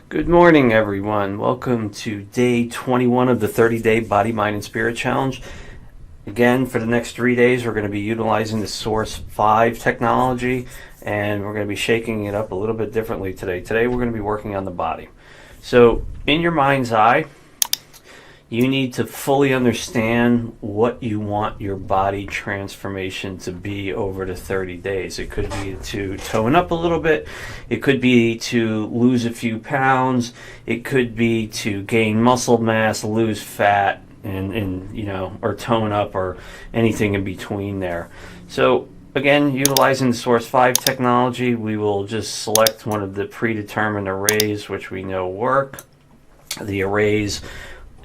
Good morning, everyone. Welcome to day 21 of the 30-day Body, Mind, and Spirit Challenge. Again, for the next 3 days, we're going to be utilizing the Source 5 technology, and we're going to be shaking it up a little bit differently today. Today, we're going to be working on the body. So, in your mind's eye, you need to fully understand what you want your body transformation to be over the 30 days. It could be to tone up a little bit. It could be to lose a few pounds. It could be to gain muscle mass, lose fat, and or tone up, or anything in between there. So again, utilizing the Source 5 technology, we will just select one of the predetermined arrays which we know work. The arrays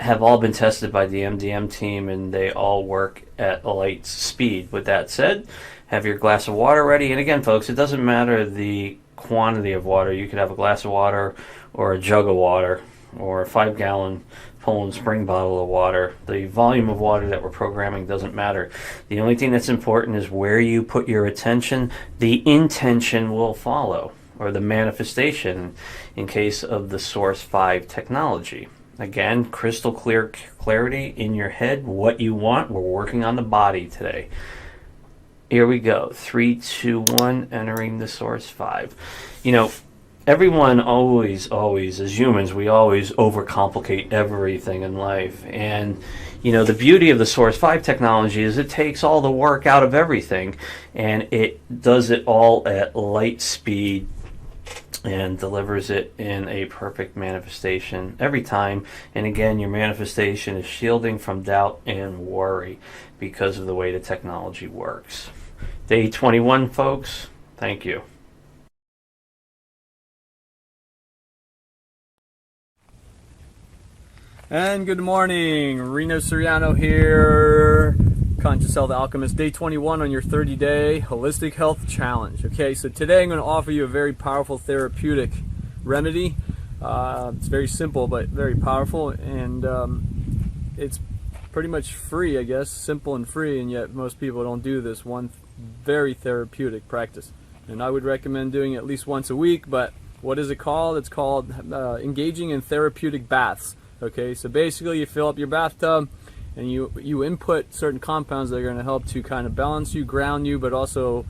have all been tested by the MDM team, and they all work at light speed. With that said, have your glass of water ready. And again, folks, it doesn't matter the quantity of water. You could have a glass of water or a jug of water or a 5-gallon Poland Spring bottle of water. The volume of water that we're programming doesn't matter. The only thing that's important is where you put your attention. The intention will follow, or the manifestation in case of the Source 5 technology. Again, crystal clear clarity in your head, what you want. We're working on the body today. Here we go. 3, 2, 1, entering the Source 5. Everyone always, as humans, we always overcomplicate everything in life. And, the beauty of the Source 5 technology is it takes all the work out of everything, and it does it all at light speed and delivers it in a perfect manifestation every time. And again, your manifestation is shielding from doubt and worry because of the way the technology works. Day 21, folks. Thank you. And good morning, Reno Soriano here, Conscious Health Alchemist, day 21 on your 30-day Holistic Health Challenge. Okay, so today I'm going to offer you a very powerful therapeutic remedy. It's very simple but very powerful, and it's pretty much free, I guess, simple and free, and yet most people don't do this one very therapeutic practice. And I would recommend doing it at least once a week, but what is it called? It's called engaging in therapeutic baths. Okay, so basically you fill up your bathtub and you input certain compounds that are going to help to kind of balance you, ground you, but also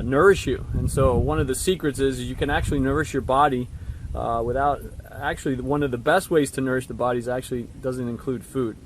nourish you. And so one of the secrets is you can actually nourish your body without, actually one of the best ways to nourish the body is actually doesn't include food.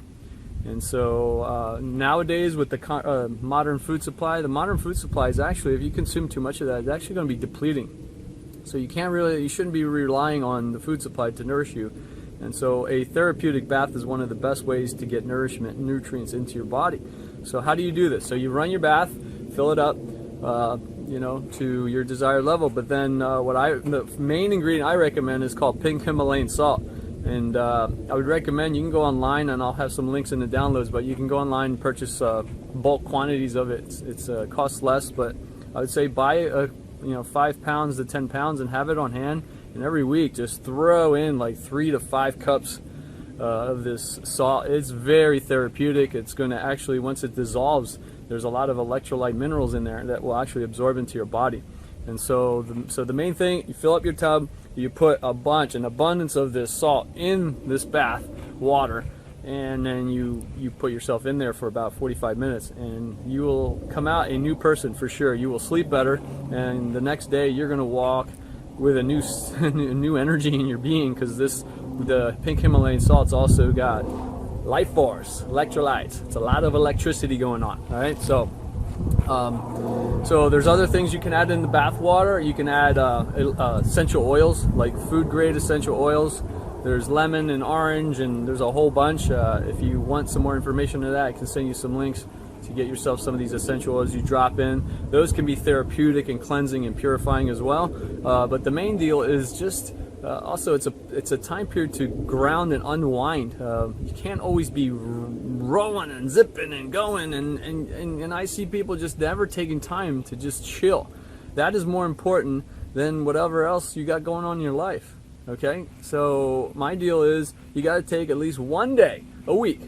And so nowadays with the modern food supply, the modern food supply is actually, if you consume too much of that, it's actually going to be depleting. So you shouldn't be relying on the food supply to nourish you. And so a therapeutic bath is one of the best ways to get nourishment and nutrients into your body. So how do you do this? So you run your bath, fill it up, to your desired level. But then the main ingredient I recommend is called pink Himalayan salt. And I would recommend, you can go online, and I'll have some links in the downloads, but you can go online and purchase bulk quantities of it. It's costs less, but I would say buy 5 pounds to 10 pounds and have it on hand. And every week, just throw in like 3 to 5 cups of this salt. It's very therapeutic. It's going to actually, once it dissolves, there's a lot of electrolyte minerals in there that will actually absorb into your body. And so the main thing, you fill up your tub, you put an abundance of this salt in this bath water, and then you put yourself in there for about 45 minutes, and you will come out a new person for sure. You will sleep better, and the next day you're going to walk with a new energy in your being, because the pink Himalayan salt's also got life force, electrolytes. It's a lot of electricity going on. All right, so there's other things you can add in the bath water. You can add essential oils, like food grade essential oils. There's lemon and orange, and there's a whole bunch. If you want some more information on that, I can send you some links to get yourself some of these essential oils you drop in. Those can be therapeutic and cleansing and purifying as well. But the main deal is just also it's a time period to ground and unwind. You can't always be rolling and zipping and going, and I see people just never taking time to just chill. That is more important than whatever else you got going on in your life. Okay, so my deal is you got to take at least one day a week.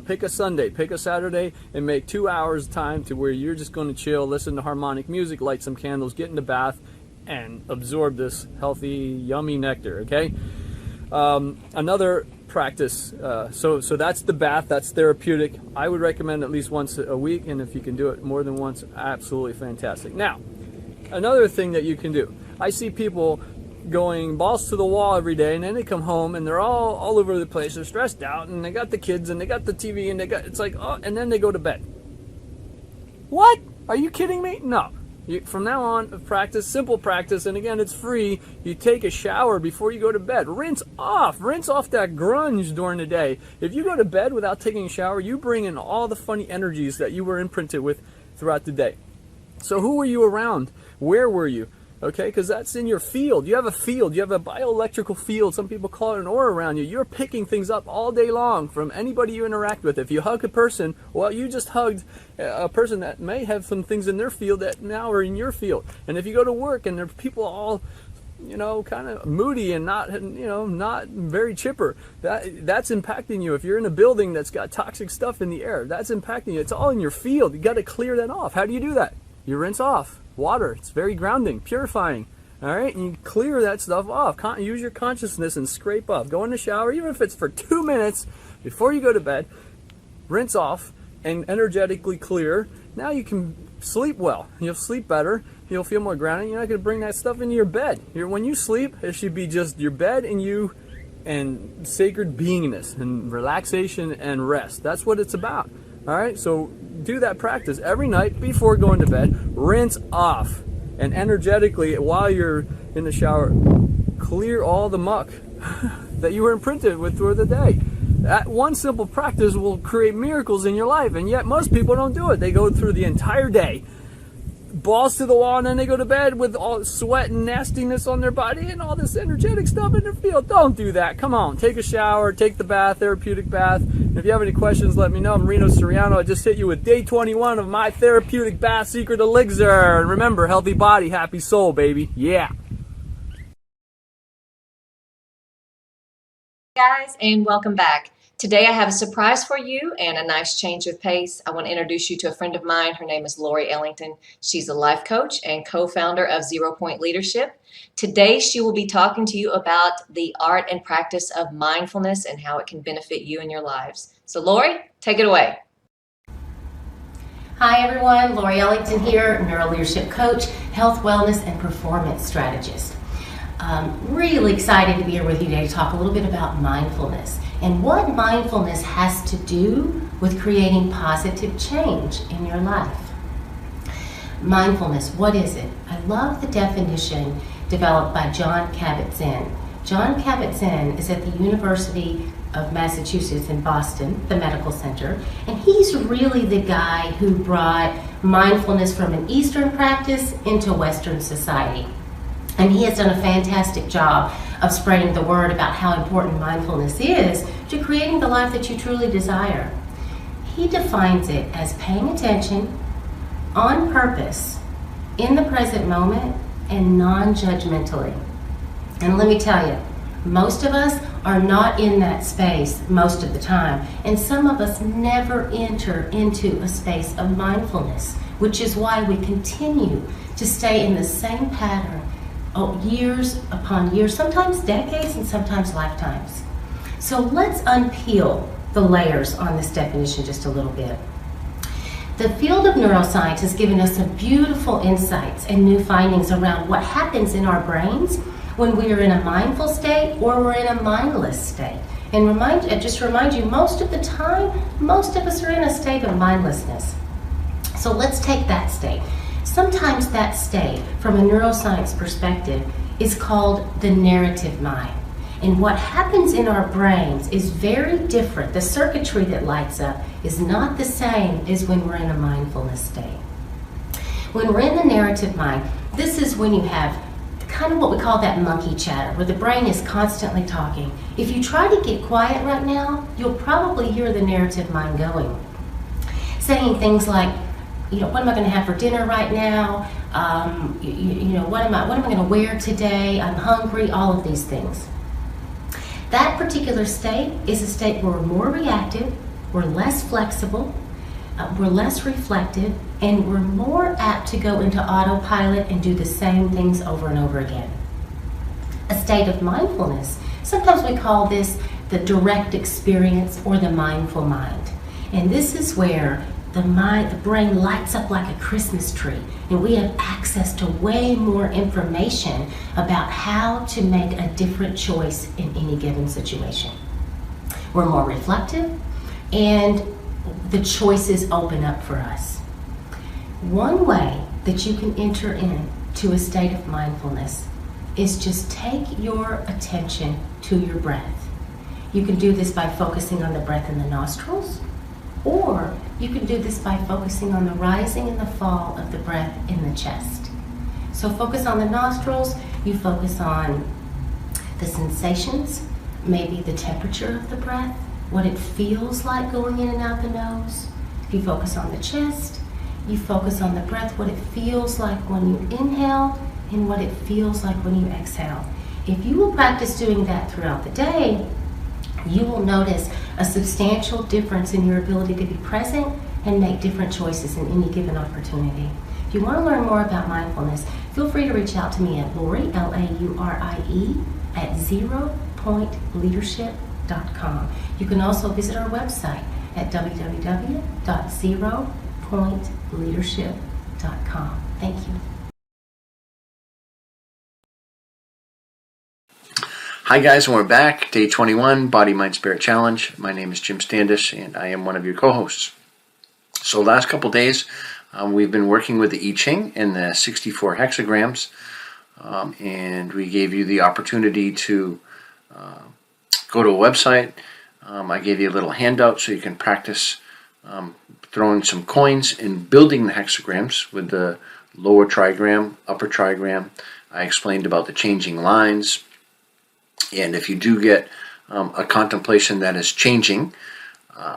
Pick a Sunday, pick a Saturday, and make 2 hours time to where you're just going to chill, listen to harmonic music, light some candles, get in the bath, and absorb this healthy, yummy nectar, okay? Another practice, so that's the bath, that's therapeutic. I would recommend at least once a week, and if you can do it more than once, absolutely fantastic. Now, another thing that you can do, I see people going balls to the wall every day, and then they come home and they're all over the place, they're stressed out, and they got the kids and they got the TV and it's like, oh, and then they go to bed. What? Are you kidding me? No. From now on, practice, simple practice, and again, it's free. You take a shower before you go to bed. Rinse off that grunge during the day. If you go to bed without taking a shower, you bring in all the funny energies that you were imprinted with throughout the day. So who were you around? Where were you? Okay, because that's in your field. You have a field. You have a bioelectrical field. Some people call it an aura around you. You're picking things up all day long from anybody you interact with. If you hug a person, well, you just hugged a person that may have some things in their field that now are in your field. And if you go to work and there are people all, kind of moody and not very chipper, that's impacting you. If you're in a building that's got toxic stuff in the air, that's impacting you. It's all in your field. You got to clear that off. How do you do that? You rinse off. Water, it's very grounding, purifying. All right, and you clear that stuff off. Use your consciousness and scrape off. Go in the shower, even if it's for 2 minutes before you go to bed. Rinse off and energetically clear. Now you can sleep well. You'll sleep better. You'll feel more grounded. You're not going to bring that stuff into your bed. When you sleep, it should be just your bed and you and sacred beingness and relaxation and rest. That's what it's about. All right, so do that practice every night before going to bed. Rinse off, and energetically, while you're in the shower, clear all the muck that you were imprinted with through the day. That one simple practice will create miracles in your life, and yet most people don't do it. They go through the entire day, balls to the wall, and then they go to bed with all sweat and nastiness on their body and all this energetic stuff in their field. Don't do that. Come on, take a shower, take the bath, therapeutic bath. If you have any questions, let me know. I'm Reno Soriano. I just hit you with day 21 of my therapeutic bath secret elixir. And remember, healthy body, happy soul, baby. Yeah. Guys, and welcome back. Today I have a surprise for you and a nice change of pace. I want to introduce you to a friend of mine. Her name is Lori Ellington. She's a life coach and co-founder of 0 Point Leadership. Today she will be talking to you about the art and practice of mindfulness and how it can benefit you in your lives. So Lori, take it away. Hi everyone, Lori Ellington here, neuro leadership coach, health, wellness, and performance strategist. Really excited to be here with you today to talk a little bit about mindfulness and what mindfulness has to do with creating positive change in your life. Mindfulness, what is it? I love the definition developed by Jon Kabat-Zinn. Jon Kabat-Zinn is at the University of Massachusetts in Boston, the medical center, and he's really the guy who brought mindfulness from an Eastern practice into Western society. And he has done a fantastic job of spreading the word about how important mindfulness is to creating the life that you truly desire. He defines it as paying attention on purpose, in the present moment, and non-judgmentally. And let me tell you, most of us are not in that space most of the time, and some of us never enter into a space of mindfulness, which is why we continue to stay in the same pattern years upon years, sometimes decades and sometimes lifetimes. So let's unpeel the layers on this definition just a little bit. The field of neuroscience has given us some beautiful insights and new findings around what happens in our brains when we are in a mindful state or we're in a mindless state. And just remind you, most of the time, most of us are in a state of mindlessness. So let's take that state. Sometimes that state, from a neuroscience perspective, is called the narrative mind. And what happens in our brains is very different. The circuitry that lights up is not the same as when we're in a mindfulness state. When we're in the narrative mind, this is when you have kind of what we call that monkey chatter, where the brain is constantly talking. If you try to get quiet right now, you'll probably hear the narrative mind going, saying things like, what am I going to have for dinner right now? What am I going to wear today? I'm hungry, all of these things. That particular state is a state where we're more reactive, we're less flexible, we're less reflective, and we're more apt to go into autopilot and do the same things over and over again. A state of mindfulness Sometimes we call this the direct experience or the mindful mind. And this is where the brain lights up like a Christmas tree, and we have access to way more information about how to make a different choice in any given situation. We're more reflective, and the choices open up for us. One way that you can enter into a state of mindfulness is just take your attention to your breath. You can do this by focusing on the breath in the nostrils, or you can do this by focusing on the rising and the fall of the breath in the chest. So focus on the nostrils, you focus on the sensations, maybe the temperature of the breath, what it feels like going in and out the nose. If you focus on the chest, you focus on the breath, what it feels like when you inhale and what it feels like when you exhale. If you will practice doing that throughout the day, you will notice a substantial difference in your ability to be present and make different choices in any given opportunity. If you want to learn more about mindfulness, feel free to reach out to me at Laurie, L-A-U-R-I-E, at zeropointleadership.com. You can also visit our website at www.zeropointleadership.com. Thank you. Hi guys, and we're back. Day 21, Body, Mind, Spirit Challenge. My name is Jim Standish, and I am one of your co-hosts. So last couple days, we've been working with the I Ching and the 64 hexagrams, and we gave you the opportunity to go to a website. I gave you a little handout so you can practice throwing some coins and building the hexagrams with the lower trigram, upper trigram. I explained about the changing lines. And if you do get a contemplation that is changing,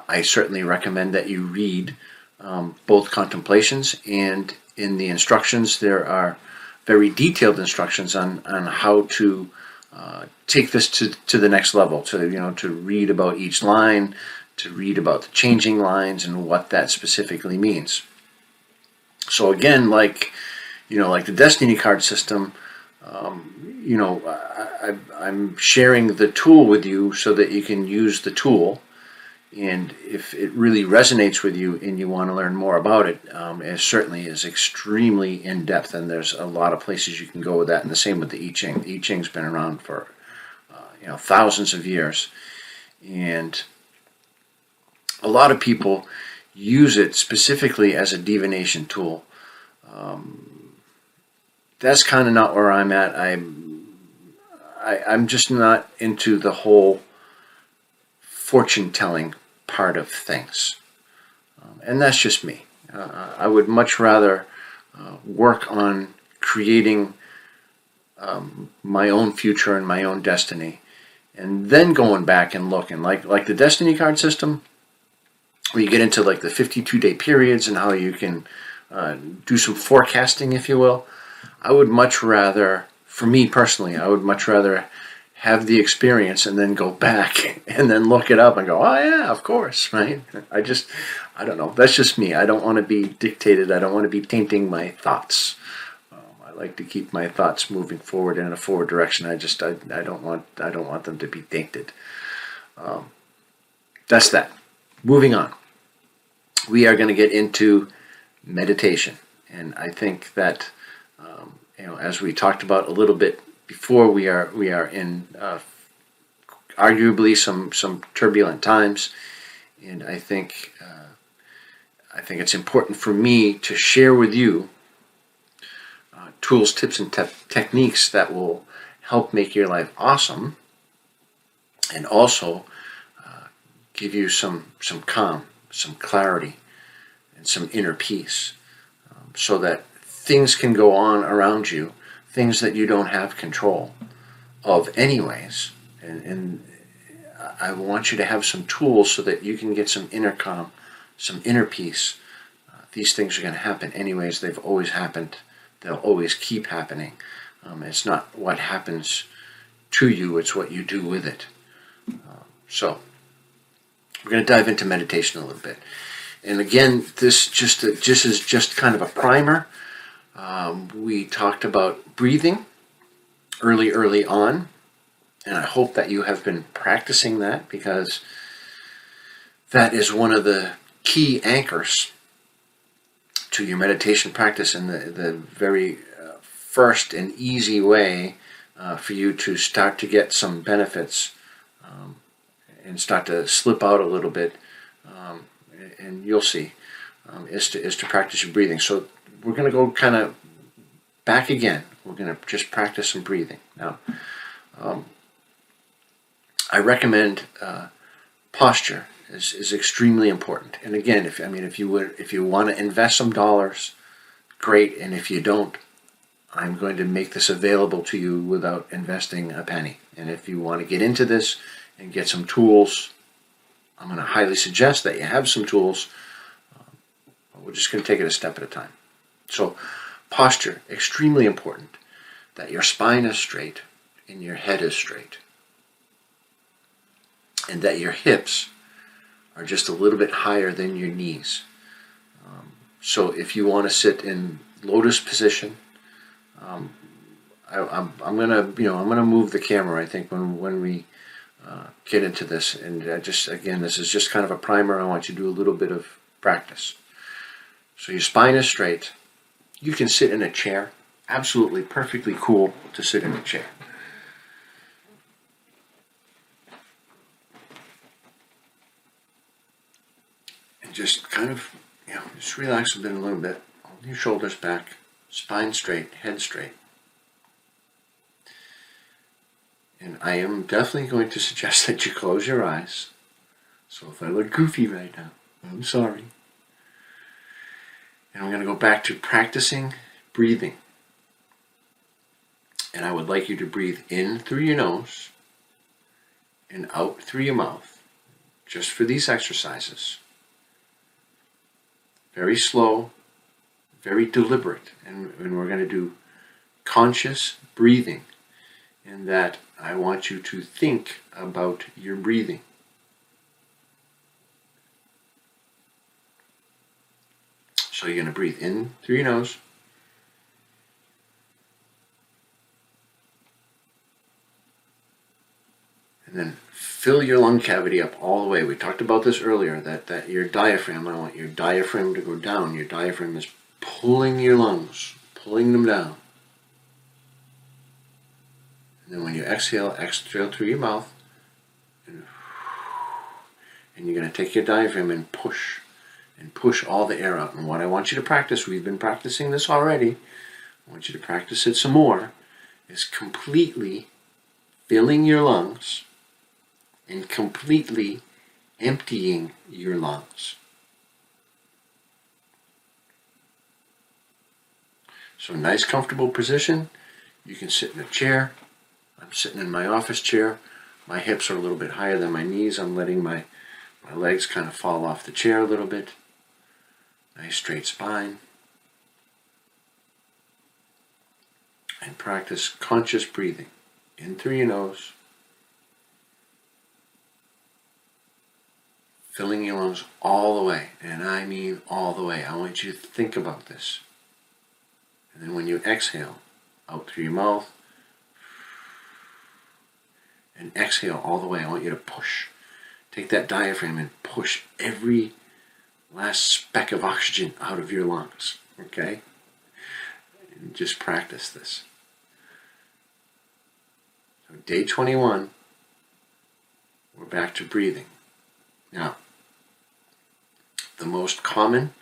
I certainly recommend that you read both contemplations, and in the instructions there are very detailed instructions on how to take this to the next level, to read about each line, to read about the changing lines and what that specifically means. So again, like the Destiny card system, I'm sharing the tool with you so that you can use the tool, and if it really resonates with you and you want to learn more about it, it certainly is extremely in-depth, and there's a lot of places you can go with that, and the same with the I Ching. The I Ching's been around for thousands of years, and a lot of people use it specifically as a divination tool. That's kind of not where I'm at. I'm just not into the whole fortune-telling part of things. And that's just me. I would much rather work on creating my own future and my own destiny, and then going back and looking. Like the Destiny card system, where you get into like the 52-day periods and how you can do some forecasting, if you will. I would much rather, for me personally, I would much rather have the experience and then go back and then look it up and go, oh yeah, of course, right? I don't know. That's just me. I don't want to be dictated. I don't want to be tainting my thoughts. I like to keep my thoughts moving forward in a forward direction. I don't want them to be tainted. That's that. Moving on. We are going to get into meditation, and I think that as we talked about a little bit before, we are in arguably some turbulent times, and I think it's important for me to share with you tools, tips, and techniques that will help make your life awesome, and also give you some calm, some clarity, and some inner peace, so that things can go on around you, things that you don't have control of anyways. And I want you to have some tools so that you can get some inner calm, some inner peace. These things are going to happen anyways. They've always happened. They'll always keep happening. It's not what happens to you, it's what you do with it. So we're going to dive into meditation a little bit. And again, this is just kind of a primer. We talked about breathing early on, And I hope that you have been practicing that, because that is one of the key anchors to your meditation practice, and the very first and easy way for you to start to get some benefits and start to slip out a little bit, and you'll see, is to practice your breathing. So we're going to go kind of back again. We're going to just practice some breathing. Now, I recommend posture is extremely important. And again, if you want to invest some dollars, great. And if you don't, I'm going to make this available to you without investing a penny. And if you want to get into this and get some tools, I'm going to highly suggest that you have some tools. We're just going to take it a step at a time. So posture, extremely important. That your spine is straight and your head is straight. And that your hips are just a little bit higher than your knees. So if you want to sit in lotus position, I'm gonna move the camera, I think, when we get into this. And this is just kind of a primer. I want you to do a little bit of practice. So your spine is straight. You can sit in a chair. Absolutely perfectly cool to sit in a chair. And just kind of, just relax a little bit. Hold your shoulders back. Spine straight, head straight. And I am definitely going to suggest that you close your eyes. So if I look goofy right now, I'm sorry. And I'm going to go back to practicing breathing. And I would like you to breathe in through your nose and out through your mouth, just for these exercises. Very slow, very deliberate. And we're going to do conscious breathing, in that I want you to think about your breathing. So you're going to breathe in through your nose. And then fill your lung cavity up all the way. We talked about this earlier, that your diaphragm, I want your diaphragm to go down. Your diaphragm is pulling your lungs, pulling them down. And then when you exhale through your mouth. And you're going to take your diaphragm and push all the air out. And what I want you to practice, we've been practicing this already, I want you to practice it some more, is completely filling your lungs and completely emptying your lungs. So nice comfortable position. You can sit in a chair. I'm sitting in my office chair. My hips are a little bit higher than my knees. I'm letting my legs kind of fall off the chair a little bit. Nice straight spine. And practice conscious breathing. In through your nose. Filling your lungs all the way. And I mean all the way. I want you to think about this. And then when you exhale, out through your mouth. And exhale all the way. I want you to push. Take that diaphragm and push every last speck of oxygen out of your lungs. Okay? And just practice this. So day 21, we're back to breathing. Now, the most common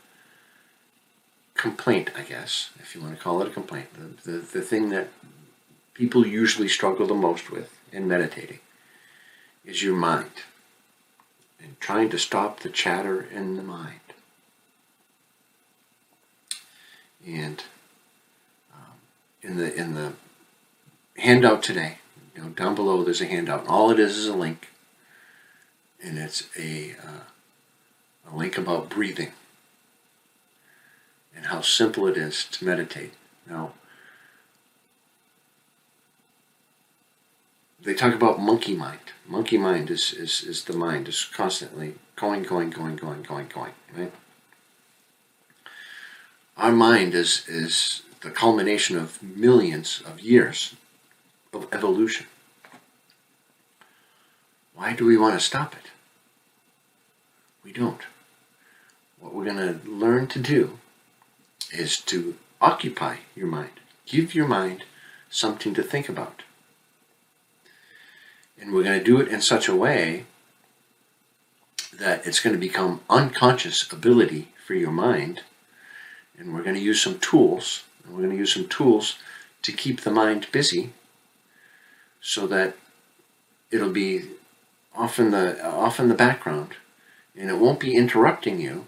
complaint, I guess, if you want to call it a complaint, the thing that people usually struggle the most with in meditating is your mind, and trying to stop the chatter in the mind. And in the handout today, down below there's a handout, and all it is a link, and it's a link about breathing and how simple it is to meditate. Now, they talk about monkey mind. Monkey mind is the mind is constantly going, right? Our mind is the culmination of millions of years of evolution. Why do we want to stop it? We don't. What we're going to learn to do is to occupy your mind. Give your mind something to think about. And we're going to do it in such a way that it's going to become unconscious ability for your mind. And we're going to use some tools. And we're going to use some tools to keep the mind busy so that it'll be off in the background, and it won't be interrupting you,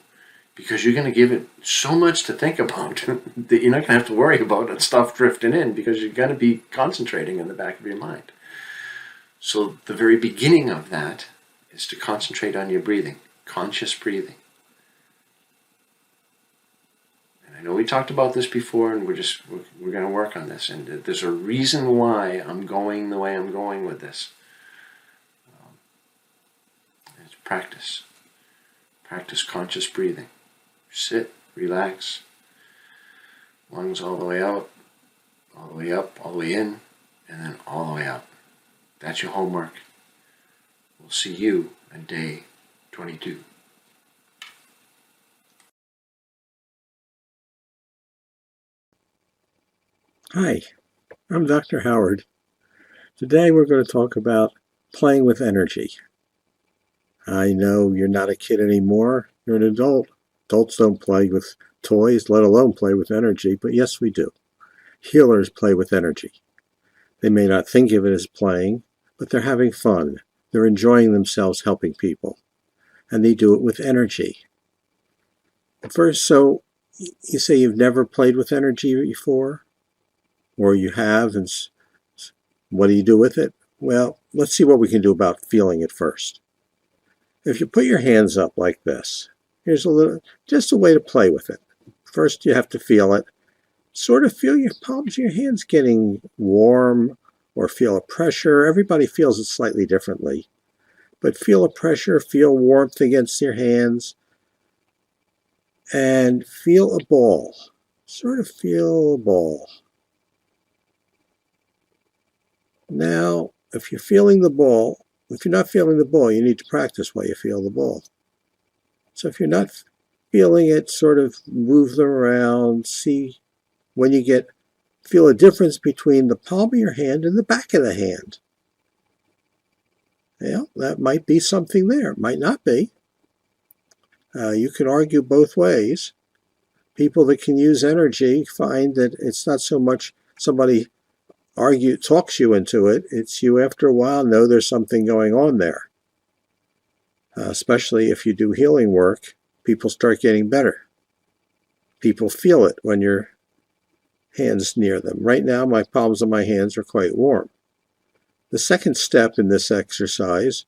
because you're going to give it so much to think about that you're not going to have to worry about that stuff drifting in, because you're going to be concentrating in the back of your mind. So the very beginning of that is to concentrate on your breathing, conscious breathing. And I know we talked about this before, and we're going to work on this. And there's a reason why I'm going the way I'm going with this. It's practice. Practice conscious breathing. Sit, relax. Lungs all the way out, all the way up, all the way in, and then all the way out. That's your homework. We'll see you on day 22. Hi, I'm Dr. Howard. Today we're going to talk about playing with energy. I know you're not a kid anymore, you're an adult. Adults don't play with toys, let alone play with energy, but yes, we do. Healers play with energy. They may not think of it as playing, but they're having fun. They're enjoying themselves helping people, and they do it with energy. First, so you say you've never played with energy before? Or you have, and what do you do with it? Well, let's see what we can do about feeling it first. If you put your hands up like this, here's just a way to play with it. First, you have to feel it. Sort of feel your palms of your hands getting warm, or feel a pressure. Everybody feels it slightly differently. But feel a pressure, feel warmth against your hands, and feel a ball. Sort of feel a ball. Now, if you're feeling the ball, if you're not feeling the ball, you need to practice while you feel the ball. So if you're not feeling it, sort of move them around, see when you feel a difference between the palm of your hand and the back of the hand. Yeah, that might be something there. It might not be. You can argue both ways. People that can use energy find that it's not so much somebody talks you into it. It's you after a while know there's something going on there. Especially if you do healing work, people start getting better. People feel it when your hands near them. Right now, my palms of my hands are quite warm. The second step in this exercise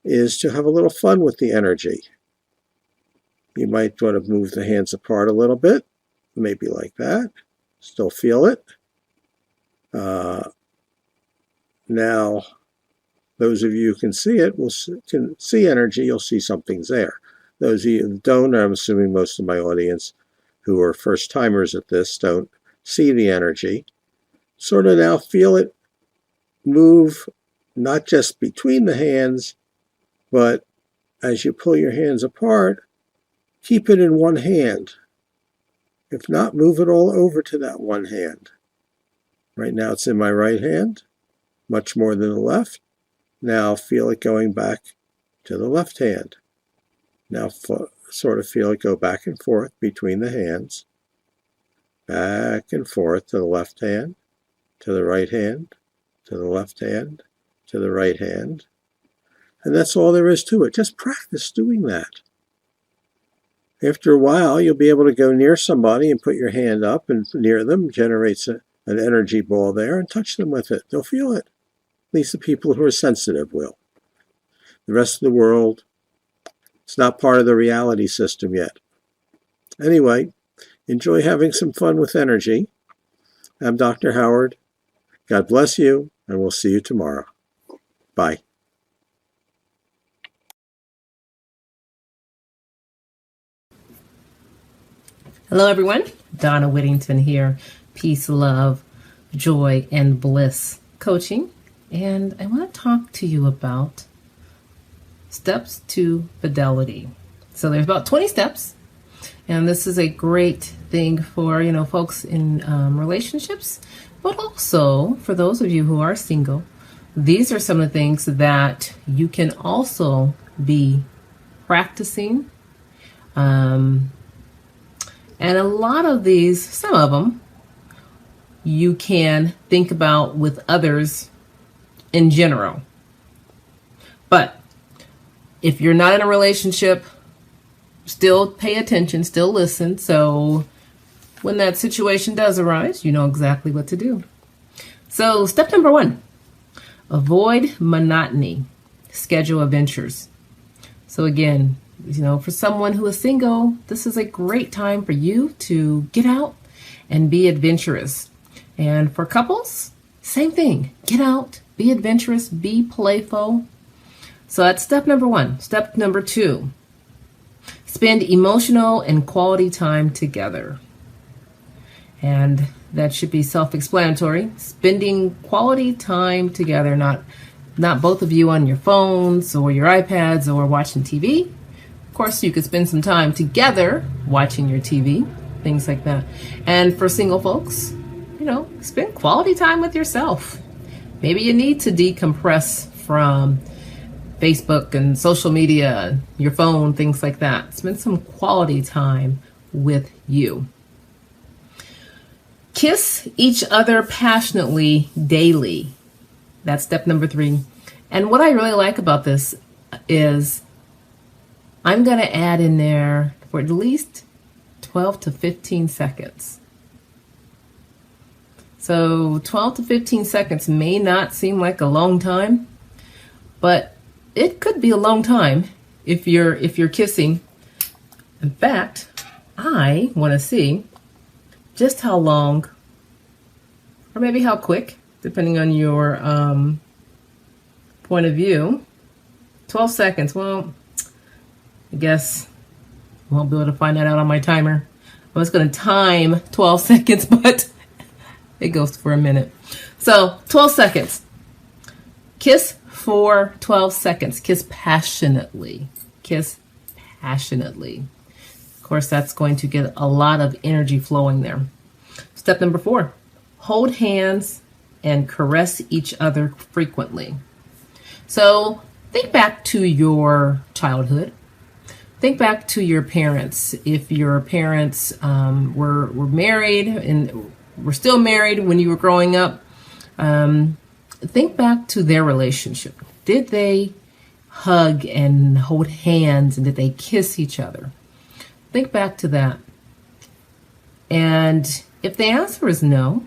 is to have a little fun with the energy. You might want to move the hands apart a little bit, maybe like that. Still feel it. Now, those of you who can see it can see energy. You'll see something's there. Those of you who don't, I'm assuming most of my audience who are first-timers at this don't see the energy. Sort of now feel it move, not just between the hands, but as you pull your hands apart, keep it in one hand. If not, move it all over to that one hand. Right now it's in my right hand, much more than the left. Now feel it going back to the left hand. Now sort of feel it go back and forth between the hands. Back and forth to the left hand, to the right hand, to the left hand, to the right hand. And that's all there is to it. Just practice doing that. After a while, you'll be able to go near somebody and put your hand up and near them, generates an energy ball there, and touch them with it. They'll feel it. At least the people who are sensitive will. The rest of the world, it's not part of the reality system yet. Anyway, enjoy having some fun with energy. I'm Dr. Howard. God bless you, and we'll see you tomorrow. Bye. Hello, everyone. Donna Whittington here. Peace, love, joy, and bliss coaching. And I want to talk to you about Steps to fidelity. So there's about 20 steps, and this is a great thing for, folks in relationships, but also for those of you who are single. These are some of the things that you can also be practicing. And a lot of these, some of them, you can think about with others in general. But if you're not in a relationship, still pay attention, still listen. So when that situation does arise, you know exactly what to do. So step number 1, avoid monotony, schedule adventures. So again, for someone who is single, this is a great time for you to get out and be adventurous. And for couples, same thing. Get out, be adventurous, be playful. So that's step number 1. Step number 2, spend emotional and quality time together. And that should be self-explanatory. Spending quality time together, not both of you on your phones or your iPads or watching TV. Of course, you could spend some time together watching your TV, things like that. And for single folks, spend quality time with yourself. Maybe you need to decompress from Facebook and social media, your phone, things like that. Spend some quality time with you. Kiss each other passionately daily. That's step number 3. And what I really like about this is I'm going to add in there for at least 12 to 15 seconds. So 12 to 15 seconds may not seem like a long time, but it could be a long time if you're kissing. In fact, I want to see just how long, or maybe how quick, depending on your point of view. 12 seconds. Well, I guess I won't be able to find that out on my timer. I was going to time 12 seconds, but it goes for a minute. So 12 seconds. Kiss for 12 seconds. Kiss passionately. Kiss passionately. Of course, that's going to get a lot of energy flowing there. Step number 4, hold hands and caress each other frequently. So think back to your childhood. Think back to your parents. If your parents were married and were still married when you were growing up, think back to their relationship. Did they hug and hold hands, and did they kiss each other? Think back to that. And if the answer is no,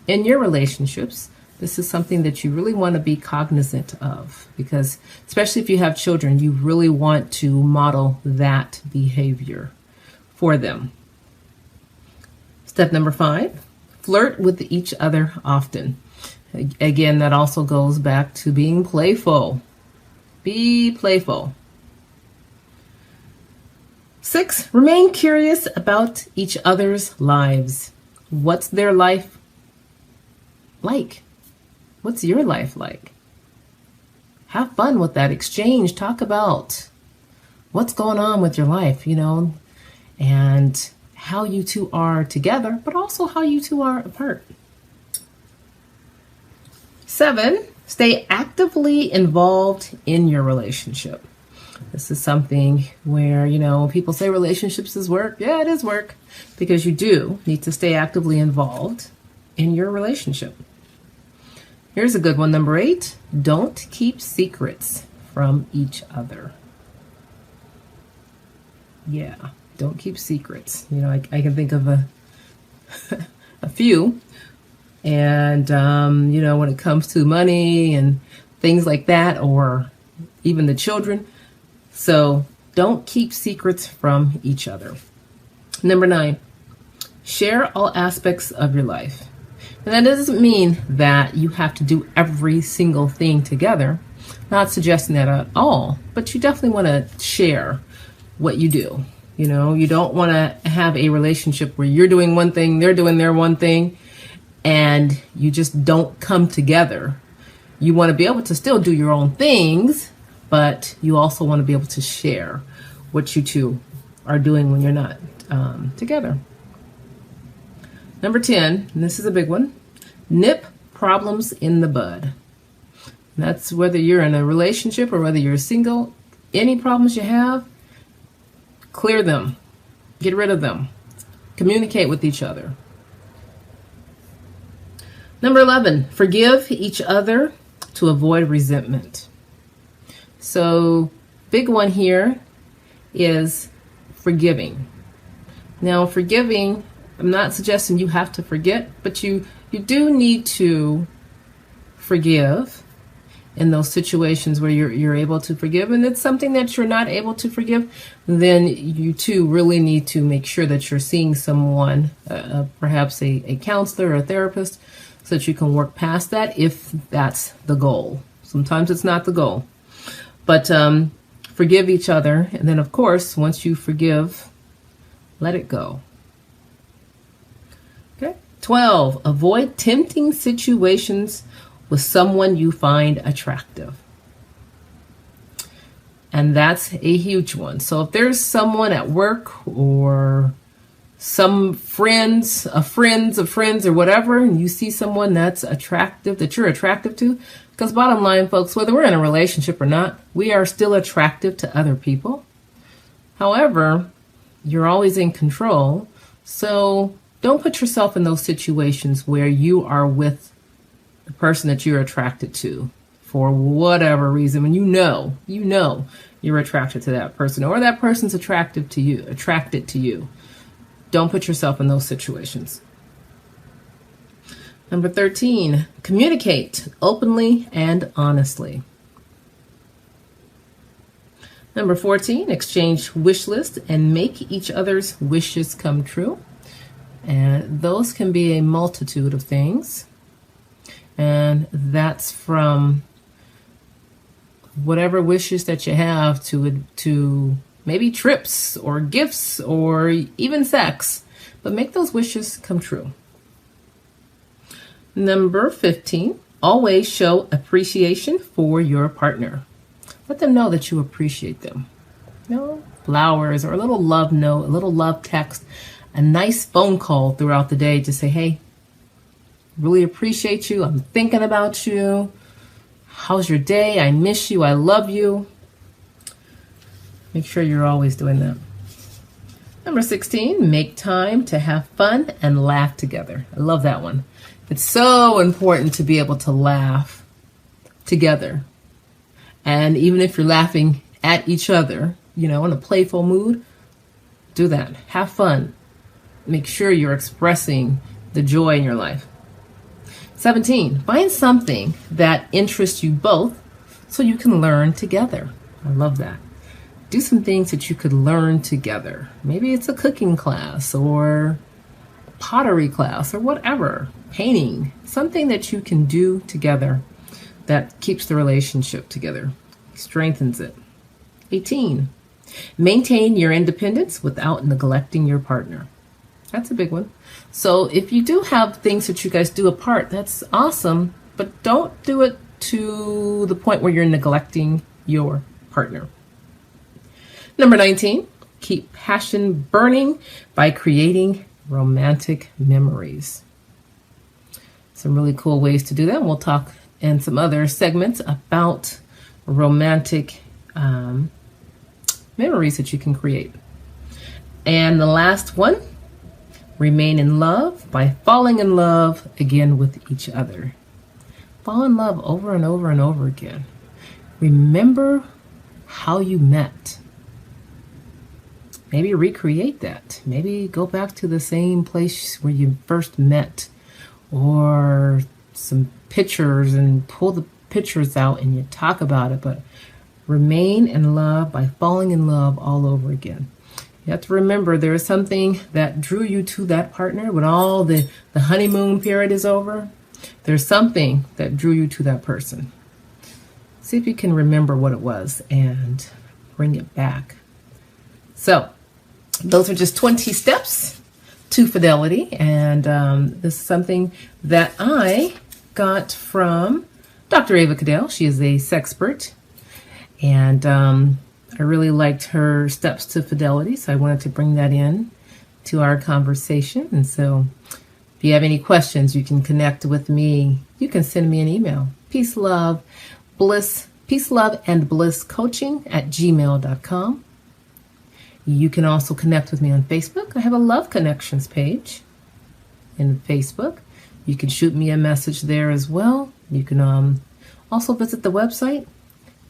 in your relationships, this is something that you really want to be cognizant of, because especially if you have children, you really want to model that behavior for them. Step number 5, flirt with each other often. Again, that also goes back to being playful. Be playful. 6, remain curious about each other's lives. What's their life like? What's your life like? Have fun with that exchange. Talk about what's going on with your life, and how you two are together, but also how you two are apart. 7, stay actively involved in your relationship. This is something where, people say relationships is work. Yeah, it is work, because you do need to stay actively involved in your relationship. Here's a good one, number 8. Don't keep secrets from each other. Yeah, don't keep secrets. I can think of a few. And, when it comes to money and things like that, or even the children. So don't keep secrets from each other. Number 9, share all aspects of your life. And that doesn't mean that you have to do every single thing together. Not suggesting that at all, but you definitely want to share what you do. You don't want to have a relationship where you're doing one thing, they're doing their one thing, and you just don't come together. You want to be able to still do your own things, but you also want to be able to share what you two are doing when you're not together. Number 10, and this is a big one, nip problems in the bud. And that's whether you're in a relationship or whether you're single. Any problems you have, clear them, get rid of them, communicate with each other. Number 11, forgive each other to avoid resentment. So, big one here is forgiving. Now, forgiving, I'm not suggesting you have to forget, but you do need to forgive in those situations where you're able to forgive, and it's something that you're not able to forgive, then you too really need to make sure that you're seeing someone, perhaps a counselor or a therapist, so that you can work past that if that's the goal. Sometimes it's not the goal, but forgive each other, and then of course, once you forgive, let it go. Okay. 12, avoid tempting situations with someone you find attractive. And that's a huge one. So if there's someone at work or some friends of friends or whatever, and you see someone that's attractive, that you're attractive to, because bottom line, folks, whether we're in a relationship or not, we are still attractive to other people. However, you're always in control. So don't put yourself in those situations where you are with the person that you're attracted to for whatever reason, when you know you're attracted to that person, or that person's attracted to you. Don't put yourself in those situations. Number 13, communicate openly and honestly. Number 14, exchange wish lists and make each other's wishes come true. And those can be a multitude of things. And that's from whatever wishes that you have to maybe trips or gifts or even sex. But make those wishes come true. Number 15, always show appreciation for your partner. Let them know that you appreciate them. Flowers or a little love note, a little love text, a nice phone call throughout the day to say, hey, really appreciate you. I'm thinking about you. How's your day? I miss you. I love you. Make sure you're always doing that. Number 16, make time to have fun and laugh together. I love that one. It's so important to be able to laugh together. And even if you're laughing at each other, in a playful mood, do that. Have fun. Make sure you're expressing the joy in your life. 17, find something that interests you both so you can learn together. I love that. Do some things that you could learn together. Maybe it's a cooking class or pottery class or whatever, painting, something that you can do together that keeps the relationship together, strengthens it. 18, maintain your independence without neglecting your partner. That's a big one. So if you do have things that you guys do apart, that's awesome, but don't do it to the point where you're neglecting your partner. Number 19, keep passion burning by creating romantic memories. Some really cool ways to do that. We'll talk in some other segments about romantic memories that you can create. And the last one, remain in love by falling in love again with each other. Fall in love over and over and over again. Remember how you met. Maybe recreate that. Maybe go back to the same place where you first met, or some pictures and pull the pictures out and you talk about it, but remain in love by falling in love all over again. You have to remember there is something that drew you to that partner when all the honeymoon period is over. There's something that drew you to that person. See if you can remember what it was and bring it back. So those are just 20 steps to fidelity. And this is something that I got from Dr. Ava Cadell. She is a sexpert. And I really liked her steps to fidelity, so I wanted to bring that in to our conversation. And so if you have any questions, you can connect with me. You can send me an email. Peace, love, and bliss coaching at gmail.com. You can also connect with me on Facebook. I have a Love Connections page in Facebook. You can shoot me a message there as well. You can also visit the website,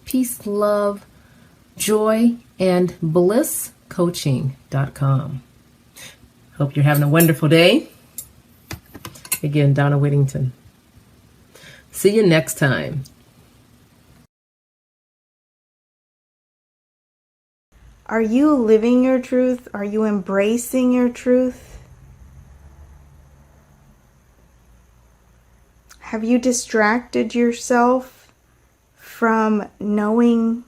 Peace, Love, Joy, and Bliss Coaching.com. Hope you're having a wonderful day. Again, Donna Whittington. See you next time. Are you living your truth? Are you embracing your truth? Have you distracted yourself from knowing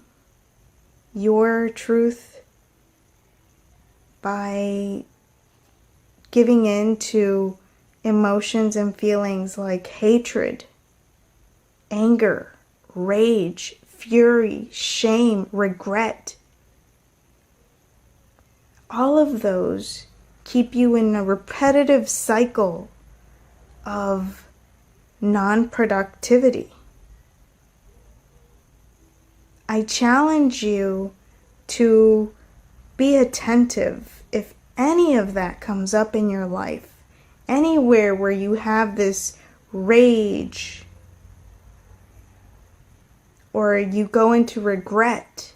your truth by giving in to emotions and feelings like hatred, anger, rage, fury, shame, regret? All of those keep you in a repetitive cycle of non-productivity. I challenge you to be attentive if any of that comes up in your life, anywhere where you have this rage, or you go into regret,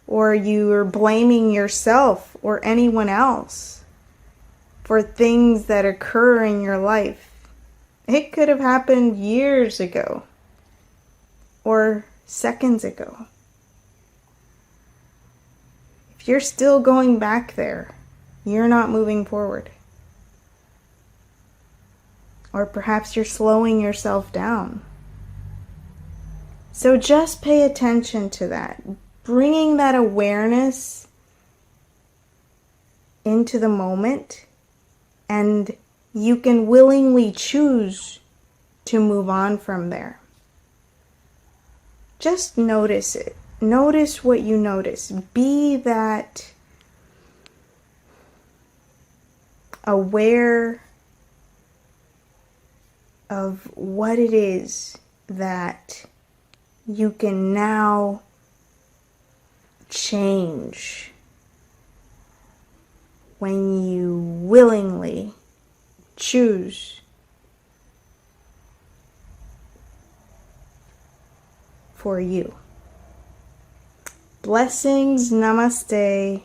or you are blaming yourself or anyone else for things that occur in your life. It could have happened years ago or seconds ago. If you're still going back there, you're not moving forward. Or perhaps you're slowing yourself down. So just pay attention to that. Bringing that awareness into the moment, and you can willingly choose to move on from there. Just notice it. Notice what you notice. Be that aware of what it is that you can now change when you willingly choose for you. Blessings, namaste.